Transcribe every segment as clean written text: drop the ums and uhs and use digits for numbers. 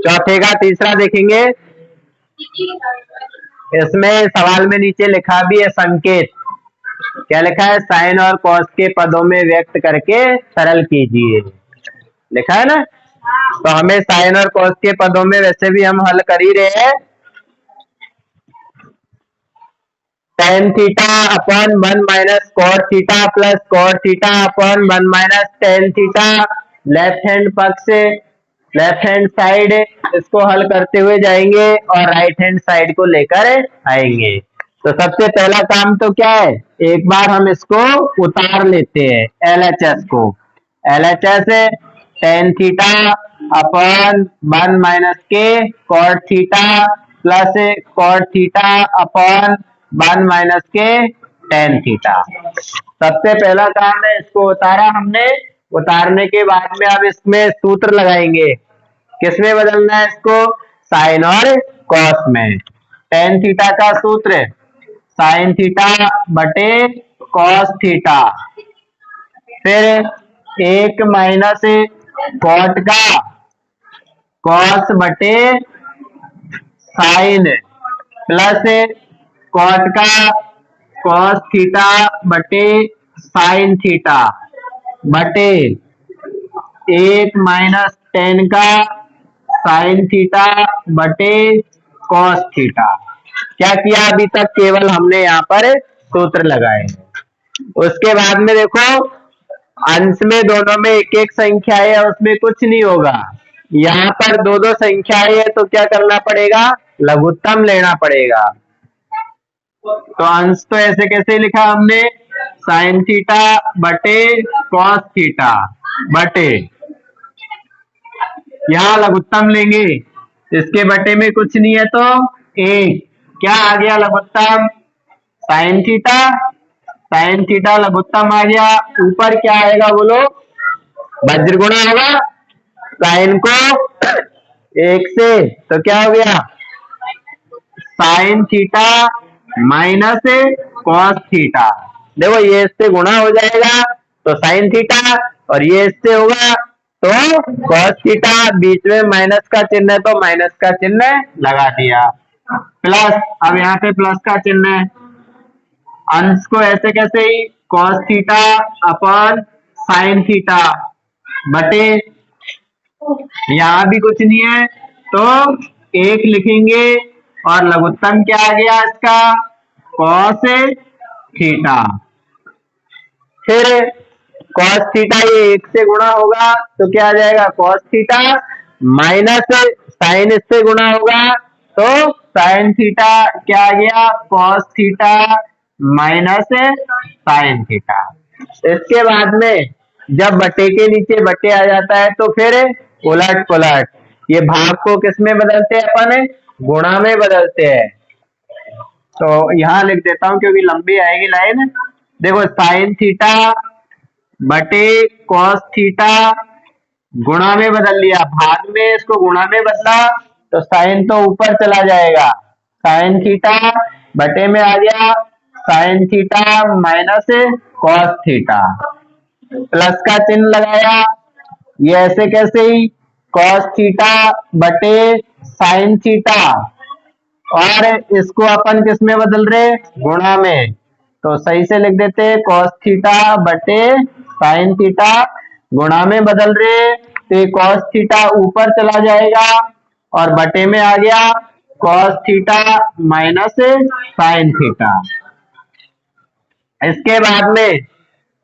चौथे का तीसरा देखेंगे, इसमें सवाल में नीचे लिखा भी है संकेत। क्या लिखा है? साइन और कॉस के पदों में व्यक्त करके सरल कीजिए, लिखा है ना। तो हमें साइन और कॉस के पदों में वैसे भी हम हल कर ही रहे हैं। tan theta upon 1 minus cot theta plus cot theta upon 1 minus tan theta. Left hand पक्ष से, लेफ्ट हैंड साइड इसको हल करते हुए जाएंगे और राइट हैंड साइड को लेकर आएंगे। तो सबसे पहला काम तो क्या है, एक बार हम इसको उतार लेते हैं LHS को। LHS है tan थीटा अपॉन 1 माइनस के cot theta plus cot theta upon 1 minus के tan थीटा। सबसे पहला काम है, इसको उतारा हमने। उतारने के बाद में अब इसमें सूत्र लगाएंगे। किसमें बदलना है इसको? साइन और कॉस में। tan थीटा का सूत्र साइन थीटा बटे कॉस थीटा, फिर 1 माइनस कॉट का कॉस बटे साइन प्लस कॉट का कॉस थीटा बटे साइन थीटा बटे 1 माइनस tan का साइन थीटा बटे कॉस थीटा। क्या किया अभी तक? केवल हमने यहाँ पर सूत्र लगाए। उसके बाद में देखो, अंश में दोनों में एक एक संख्या है, उसमें कुछ नहीं होगा। यहाँ पर दो दो संख्याएं है, तो क्या करना पड़ेगा? लघुत्तम लेना पड़ेगा। तो अंश तो ऐसे कैसे लिखा हमने? साइन थीटा बटे कॉस थीटा बटे, यहाँ लघुत्तम लेंगे, इसके बटे में कुछ नहीं है तो एक। क्या आ गया लघुत्तम? Sine theta. साइन थीटा लघुत्तम आ गया। ऊपर क्या आएगा बोलो? वज्र गुणा होगा साइन को एक से, तो क्या हो गया? Sign theta minus cos theta. देखो ये इससे गुणा हो जाएगा तो साइन थीटा, और ये इससे होगा तो कॉस थीटा। बीच में माइनस का चिन्ह है तो माइनस का चिन्ह लगा दिया, प्लस। अब यहाँ पे प्लस का चिन्ह है। अंश को ऐसे कैसे ही cos theta upon sine theta बटे, यहाँ भी कुछ नहीं है तो एक लिखेंगे, और लघुत्तम क्या आ गया इसका? Cos theta. फिर कॉस थीटा ये एक से गुणा होगा तो क्या आ जाएगा? कॉस थीटा माइनस साइन इससे गुणा होगा तो साइन थीटा क्या आ गया? Cos theta minus sine theta. इसके बाद में जब बटे के नीचे बटे आ जाता है तो फिर उलट पुलट, ये भाग को किस में बदलते हैं अपन? गुणा में बदलते हैं। तो यहाँ लिख देता हूं क्योंकि लंबी आएगी लाइन। देखो साइन थीटा बटे कॉस थीटा गुणा में बदल लिया, भाग में इसको गुणा में बदला तो साइन तो ऊपर चला जाएगा, साइन थीटा बटे में आ गया sign theta minus cos theta. Plus का चिन्ह लगाया, ये ऐसे कैसे ही कॉस थीटा बटे साइन थीटा, और इसको अपन किस में बदल रहे? गुणा में। तो सही से लिख देते हैं कॉस थीटा बटे साइन थीटा गुणा में बदल रहे, तो कॉस थीटा ऊपर चला जाएगा और बटे में आ गया cos theta minus sine theta. इसके बाद में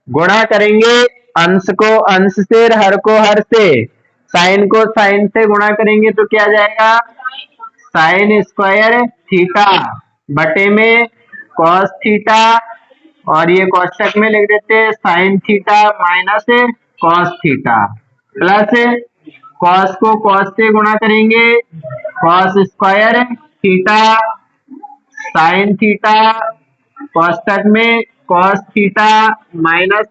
गुणा करेंगे, अंश को अंश से, हर को हर से, साइन को साइन से गुणा करेंगे तो क्या जाएगा? साइन स्क्वायर थीटा बटे में कॉस थीटा, और ये कोष्टक में लिख देते हैं sine theta minus cos theta, plus cos को कॉस से गुणा करेंगे, cos square theta sine theta, कोष्टक में cos theta minus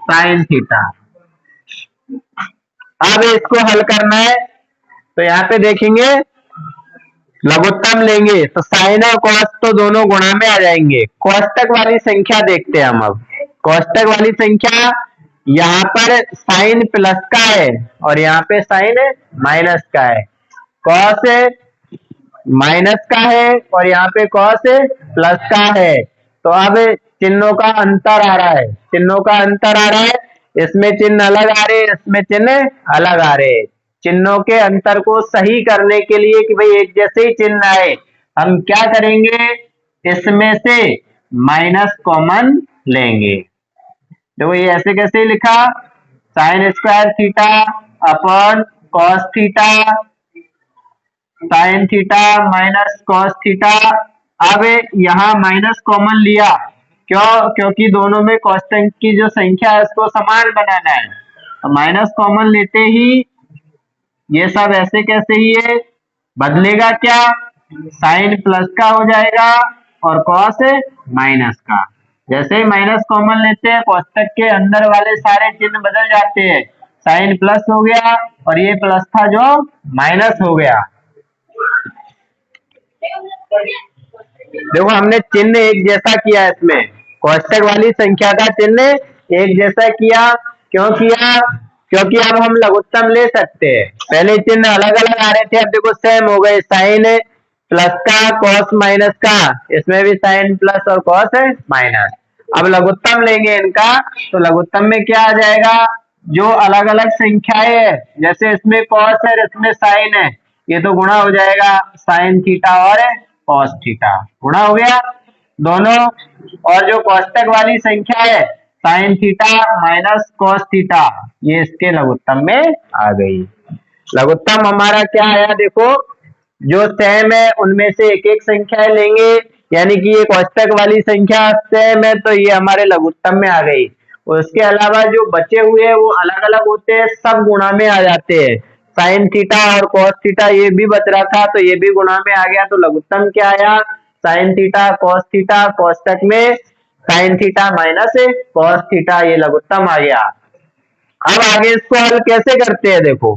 sine theta. अब इसको हल करना है तो यहाँ पे देखेंगे लघुत्तम लेंगे तो साइन और कॉस तो दोनों गुणा में आ जाएंगे। कोष्टक वाली संख्या देखते हैं हम। अब कोष्टक वाली संख्या, यहाँ पर साइन प्लस का है और यहाँ पे साइन माइनस का है। कॉस माइनस का है और यहाँ पे कॉस प्लस का है। तो अब चिन्हों का अंतर आ रहा है, चिन्हों का अंतर आ रहा है, इसमें चिन्ह अलग आ रहे, इसमें चिन्ह अलग आ रहे। चिन्हों के अंतर को सही करने के लिए कि भाई एक जैसे ही चिन्ह आए, हम क्या करेंगे, इसमें से माइनस कॉमन लेंगे। देखो ये ऐसे कैसे लिखा, sign square theta upon cos theta, sine theta minus cos theta. अब यहाँ माइनस कॉमन लिया, क्यों, क्योंकि दोनों में कांस्टेंट की जो संख्या है उसको समान बनाना है। तो माइनस कॉमन लेते ही ये सब ऐसे कैसे ही है, बदलेगा क्या, साइन प्लस का हो जाएगा और कॉस माइनस का। जैसे ही माइनस कॉमन लेते हैं कोष्टक के अंदर वाले सारे चिन्ह बदल जाते हैं, साइन प्लस हो गया और ये प्लस था जो माइनस हो गया। देखो हमने चिन्ह एक जैसा किया, इसमें कोष्टक वाली संख्या का चिन्ह एक जैसा किया। क्यों किया, क्योंकि अब हम लघुत्तम ले सकते हैं। पहले चिन्ह अलग अलग आ रहे थे, अब देखो सेम हो गए, साइन प्लस का कॉस माइनस का, इसमें भी साइन प्लस और कॉस माइनस। अब लघुत्तम लेंगे इनका, तो लघुत्तम में क्या आ जाएगा, जो अलग अलग संख्याएं है, जैसे इसमें कॉस है इसमें साइन है, ये तो गुणा हो जाएगा, साइन थीटा और कॉस थीटा गुणा हो गया दोनों। और जो कोष्टक वाली संख्या है sign theta minus cos theta, ये इसके लघुत्तम में आ गई। लघुत्तम हमारा क्या आया, देखो जो सेम है उनमें से एक एक संख्याएं लेंगे, यानी कि ये कोष्टक वाली संख्या सेम है तो ये हमारे लघुत्तम में आ गई। उसके अलावा जो बचे हुए हैं वो अलग अलग होते हैं, सब गुणा में आ जाते हैं। साइन थीटा और कॉस थीटा ये भी बच रहा था तो ये भी गुणा में आ गया, तो लघुत्तम क्या आया, साइन थीटा कॉस थीटा, कोष्टक में sign theta minus cos theta, ये लघुत्तम आ गया। अब आगे इसको हल कैसे करते हैं, देखो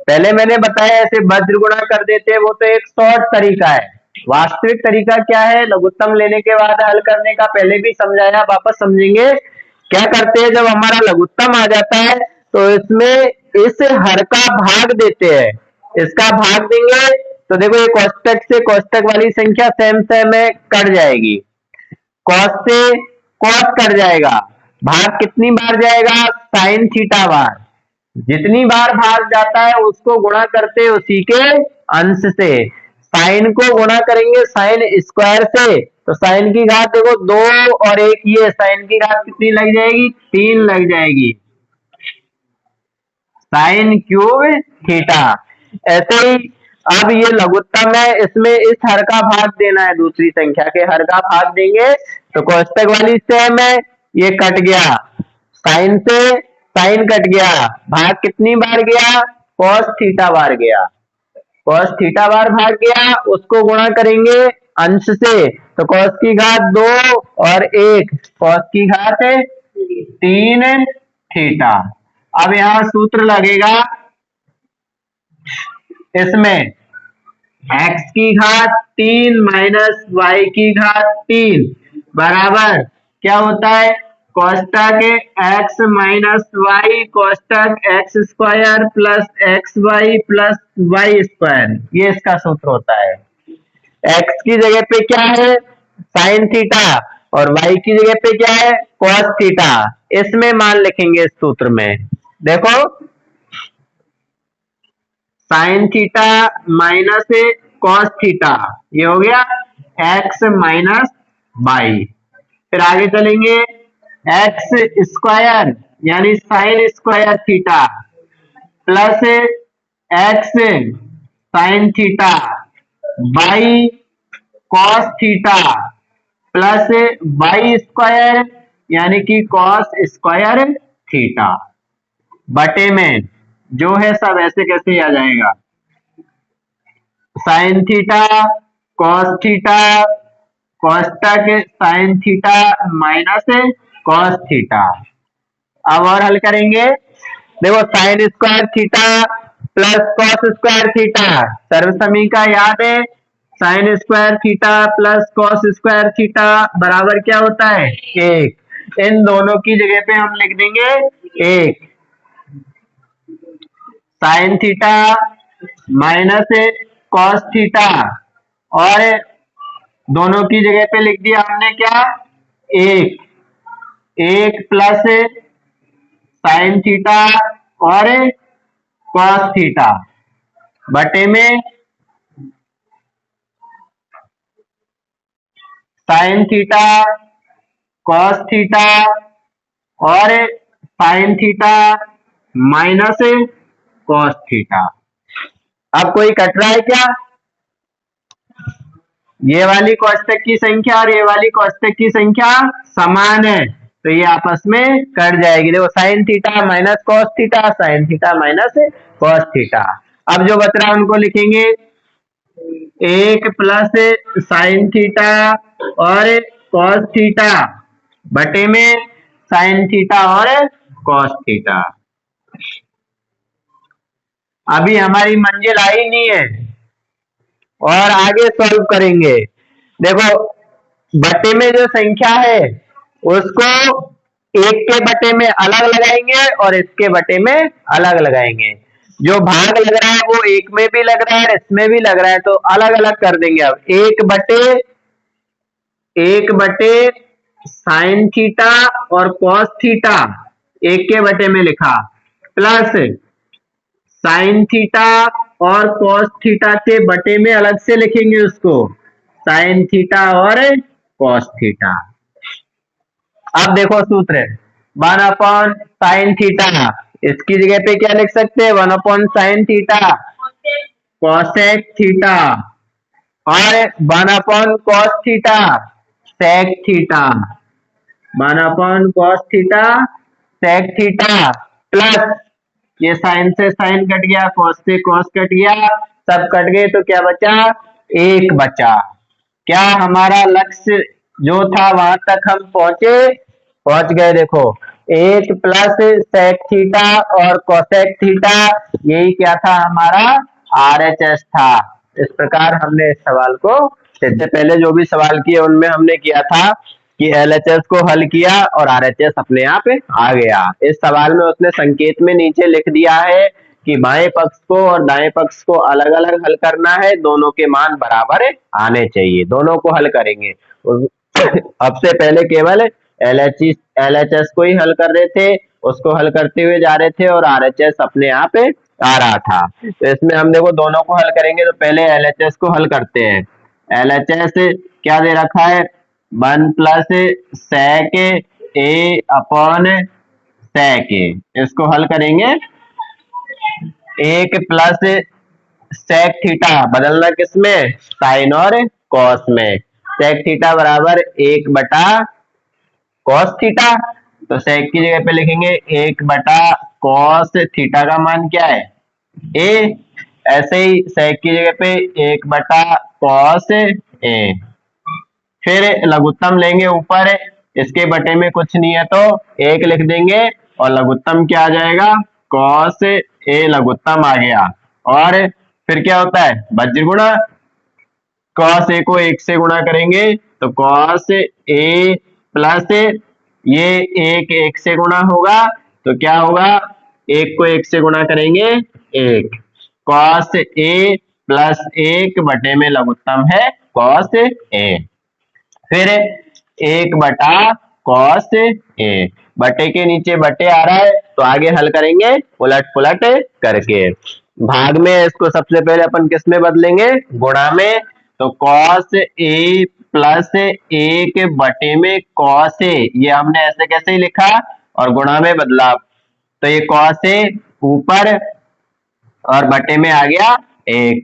पहले मैंने बताया ऐसे वज्र गुणा कर देते हैं, वो तो एक शॉर्ट तरीका है। वास्तविक तरीका क्या है, लघुत्तम लेने के बाद हल करने का, पहले भी समझाया, वापस समझेंगे। क्या करते हैं, जब हमारा लघुत्तम आ जाता है तो इसमें इस हर का भाग देते हैं, इसका भाग देंगे तो देखो ये कोष्टक से कोष्टक वाली संख्या सेम सेम है, कट जाएगी, कॉस से कॉस कट जाएगा, भाग कितनी बार जाएगा, साइन थीटा बार, जितनी बार भाग जाता है उसको गुणा करते उसी के अंश से। साइन को गुणा करेंगे साइन स्क्वायर से, तो साइन की घात देखो 2 और 1, ये साइन की घात कितनी लग जाएगी, 3 लग जाएगी, साइन क्यूब थीटा। ऐसे ही अब ये लघुत्तम है, इसमें इस हर का भाग देना है, दूसरी संख्या के हर का भाग देंगे तो कोष्टक वाली सेम है, ये कट गया, साइन से साइन कट गया, भाग कितनी बार गया, कॉस थीटा बार गया, कॉस थीटा बार भाग गया, उसको गुणा करेंगे अंश से, तो कॉस की घात 2 और 1, कॉस की घात 3 थीटा। अब यहां सूत्र लगेगा, इसमें x की घात 3 माइनस वाई की घात 3 बराबर क्या होता है, कोष्टक x माइनस वाई कोष्टक x square plus x y plus y square, ये इसका सूत्र होता है। x की जगह पे क्या है, साइन थीटा, और y की जगह पे क्या है, कॉस थीटा, इसमें मान लिखेंगे इस सूत्र में। देखो sine theta minus cos theta, ये हो गया x माइनस वाई। फिर आगे चलेंगे, एक्स स्क्वायर यानी sine square theta plus x sine theta by cos theta plus y square यानी कि कॉस स्क्वायर थीटा, बटे में जो है सब ऐसे कैसे आ जाएगा, साइन थीटा कॉस थीटा कोष्टक sine theta minus cos theta. अब और हल करेंगे, देखो sine square theta plus cos square theta, सर्वसमी का याद है, sine square theta plus cos square theta बराबर क्या होता है, 1। इन दोनों की जगह पे हम लिख देंगे 1, sign theta minus cos theta, और दोनों की जगह पे लिख दिया हमने क्या, एक, एक प्लस साइन थीटा और कॉस थीटा बटे में साइन थीटा, कॉस थीटा और sign theta minus cos theta. अब कोई कट रहा है क्या? ये वाली कोष्टक की संख्या और ये वाली कोष्टक की संख्या समान है, तो ये आपस में कट जाएगी। देखो sine theta minus cos theta, sine theta minus cos theta. अब जो बच रहा है उनको लिखेंगे, एक प्लस साइन थीटा और कॉस थीटा बटे में साइन थीटा और कॉस थीटा। अभी हमारी मंजिल आई नहीं है और आगे सॉल्व करेंगे। देखो बटे में जो संख्या है उसको एक के बटे में अलग लगाएंगे और इसके बटे में अलग लगाएंगे। जो भाग लग रहा है वो एक में भी लग रहा है, इसमें भी लग रहा है, तो अलग अलग कर देंगे। अब एक बटे साइन थीटा और कॉस थीटा एक के बटे में लिखा, प्लस साइन थीटा और कॉस थीटा के बटे में अलग से लिखेंगे उसको, साइन थीटा और कॉस थीटा। अब देखो सूत्र, 1/sin थीटा, इसकी जगह पे क्या लिख सकते हैं, 1/sin थीटा कॉसेक थीटा और 1/cos theta sec theta, 1/cos theta sec theta, plus ये साइन से साइन कट गया, कॉस से कॉस कट गया, सब कट गए, तो क्या बचा, एक बचा। क्या हमारा लक्ष्य जो था वहां तक हम पहुंच गए। देखो एक प्लस सेक थीटा और कोसेक थीटा, यही क्या था हमारा, आरएचएस था। इस प्रकार हमने इस सवाल को, इससे पहले जो भी सवाल किए उनमें हमने किया था कि एलएचएस को हल किया और आरएचएस अपने आप आ गया। इस सवाल में उसने संकेत में नीचे लिख दिया है कि बाएं पक्ष को और दाएं पक्ष को अलग अलग हल करना है, दोनों के मान बराबर आने चाहिए, दोनों को हल करेंगे। अब से पहले केवल एलएचएस को ही हल कर रहे थे, उसको हल करते हुए जा रहे थे और आरएचएस अपने आप आ रहा था। तो इसमें हम देखो दोनों को हल करेंगे, तो पहले एलएचएस को हल करते हैं। एलएचएस क्या दे रखा है, 1 प्लस सेक ए अपॉन सेक ए, इसको हल करेंगे। एक प्लस सेक थीटा बदलना किसमें, साइन और कॉस में, सेक थीटा बराबर 1/cos थीटा, तो सेक की जगह पे लिखेंगे 1/cos थीटा का मान क्या है, ए। ऐसे ही सेक की जगह पे 1/cos ए, फिर लघुत्तम लेंगे ऊपर, इसके बटे में कुछ नहीं है तो एक लिख देंगे और लघुत्तम क्या आ जाएगा, कॉस ए लघुत्तम आ गया। और फिर क्या होता है, वज्र गुणा, कॉस ए को एक से गुणा करेंगे तो कॉस ए प्लस ये एक से गुणा होगा, तो क्या होगा, एक को एक से गुणा करेंगे एक, कॉस ए प्लस 1 बटे में लघुत्तम है कॉस ए, फिर 1/cos ए, बटे के नीचे बटे आ रहा है तो आगे हल करेंगे उलट पुलट करके। भाग में इसको सबसे पहले अपन किस में बदलेंगे, गुणा में, तो cos ए प्लस 1 बटे में cos ए, ये हमने ऐसे कैसे ही लिखा और गुणा में बदला, तो ये cos ए ऊपर और बटे में आ गया 1,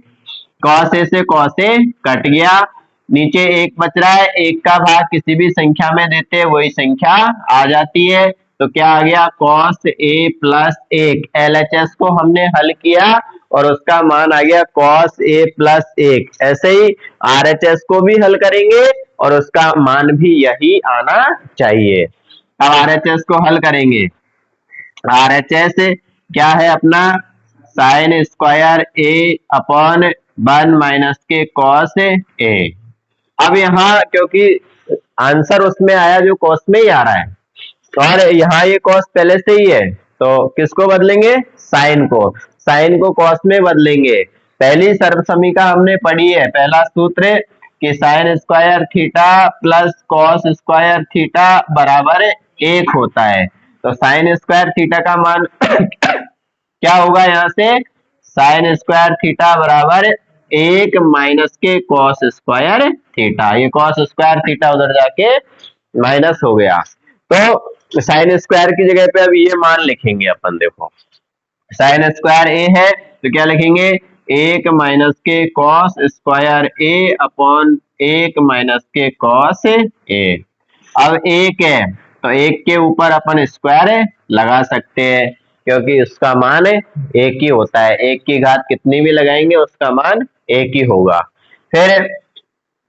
cos ए से cos ए कट गया, नीचे एक बच रहा है, एक का भाग किसी भी संख्या में देते हैं वही संख्या आ जाती है, तो क्या आ गया, cos ए प्लस 1, एलएचएस को हमने हल किया और उसका मान आ गया cos ए प्लस 1। ऐसे ही आरएचएस को भी हल करेंगे और उसका मान भी यही आना चाहिए। अब आरएचएस को हल करेंगे, आरएचएस क्या है अपना, साइन स्क्वायर ए अपॉन 1 माइनस के कॉस ए। अब यहाँ क्योंकि आंसर उसमें आया जो कॉस में ही आ रहा है और यहाँ ये कॉस पहले से ही है, तो किसको बदलेंगे, साइन को कॉस में बदलेंगे, पहली सर्वसमीका हमने पढ़ी है, पहला सूत्र कि sign square theta plus cos square theta बराबर 1 होता है। तो साइन स्क्वायर थीटा का मान क्या होगा, यहाँ से साइन स्क्वायर थीटा बराबर 1 माइनस के कॉस स्क्वायर थीटा, ये कॉस स्क्वायर थीटा उधर जाके माइनस हो गया। तो साइन स्क्वायर की जगह पे अब ये मान लिखेंगे अपन, देखो साइन स्क्वायर ए है तो क्या लिखेंगे, 1 माइनस के कॉस स्क्वायर ए अपॉन 1 माइनस के कॉस ए। अब 1 है तो 1 के ऊपर अपन स्क्वायर लगा सकते हैं, क्योंकि उसका मान 1 ही होता है, 1 की घात कितनी भी लगाएंगे उसका मान 1 ही होगा। फिर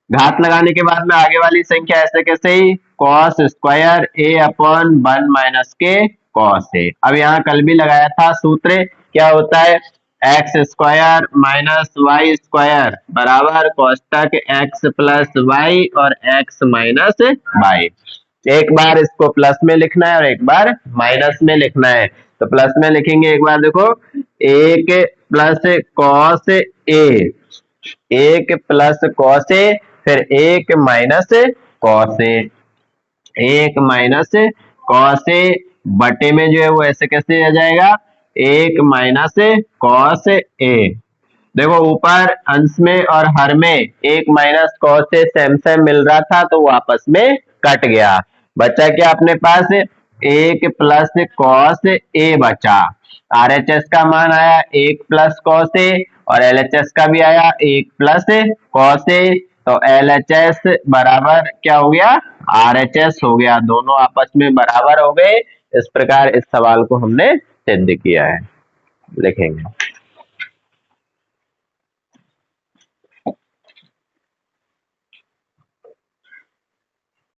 घात लगाने के बाद में आगे वाली संख्या ऐसे कैसे ही कॉस स्क्वायर ए अपॉन 1 माइनस के कॉस ए। अब यहाँ कल भी लगाया था सूत्र, क्या होता है, x square minus y square बराबर कोष्टक एक्स प्लस वाई और एक्स माइनस वाई। एक बार इसको प्लस में लिखना है और एक बार माइनस में लिखना है। तो प्लस में लिखेंगे, एक बार देखो, 1 plus cos A, 1 plus cos A, फिर 1 minus cos A, 1 minus cos A बटे में जो है वो ऐसे कैसे आ जाएगा, 1 माइनस कॉस ए। देखो ऊपर अंश में और हर में 1 माइनस कॉस से सेम सेम मिल रहा था तो वो आपस में कट गया, बचा क्या अपने पास, 1 प्लस कॉस ए बचा। आरएचएस का मान आया 1 प्लस कॉस ए और एलएचएस का भी आया 1 प्लस कॉस ए। तो एलएचएस बराबर क्या हो गया, आरएचएस हो गया, दोनों आपस में बराबर हो गए। इस प्रकार इस सवाल को हमने सिद्ध किया है, लिखेंगे।